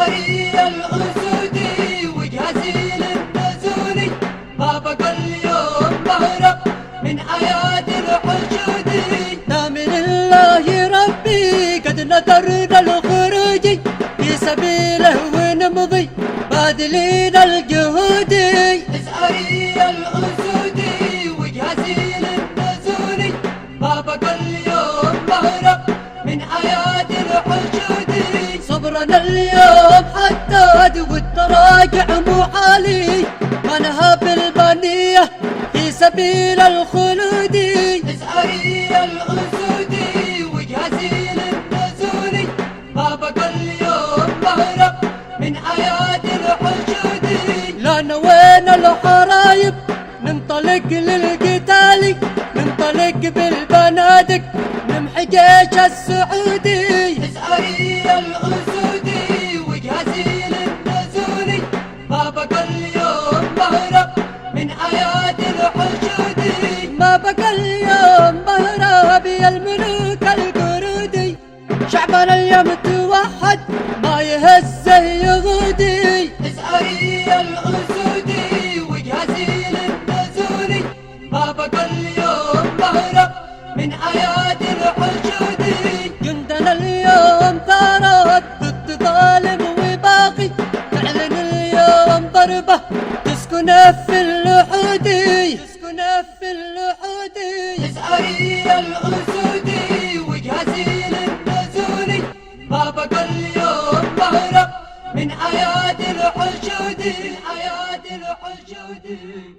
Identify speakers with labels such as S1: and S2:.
S1: زعري الأسودي وجهازي النزولي ما بقى اليوم بهرب من آيات الحشودي.
S2: نعم لله ربي قد نذرنا الخروج في سبيله ونمضي باذلين الجهود.
S1: زعري الأسودي وجهازي النزولي ما بقى اليوم بهرب من آيات الحشودي.
S2: صبرنا اليوم حداد والتراجع محالي ما نهاب البنية في سبيل الخلود.
S1: زعري الأسودي وجهازي النزولي ما بقى اليوم بهرب من آيات الحشودي.
S2: لا نوينا الحرايب ننطلق للقتال ننطلق بالبنادق نمحي جيش السعودي.
S1: زعري الأسودي وجهازي النزولي ما بقى اليوم بهرب من آيات الحشودي.
S2: ما بقى اليوم بهرب يا الملوك القرودي. شعبنا اليوم توحد ما يهزه يغودي.
S1: زعري الأسودي وجهازي النزولي ما بقى اليوم بهرب من آيات الحشودي.
S2: جندنا اليوم ثارت ضد ظالم وباقي تعلن اليوم ضربة تسكن في اللحودي تسكن في اللحودي.
S1: زعري الأسودي وجهازي النزولي ما بقى اليوم بهرب من آيات الحشودي. آيات الحشودي.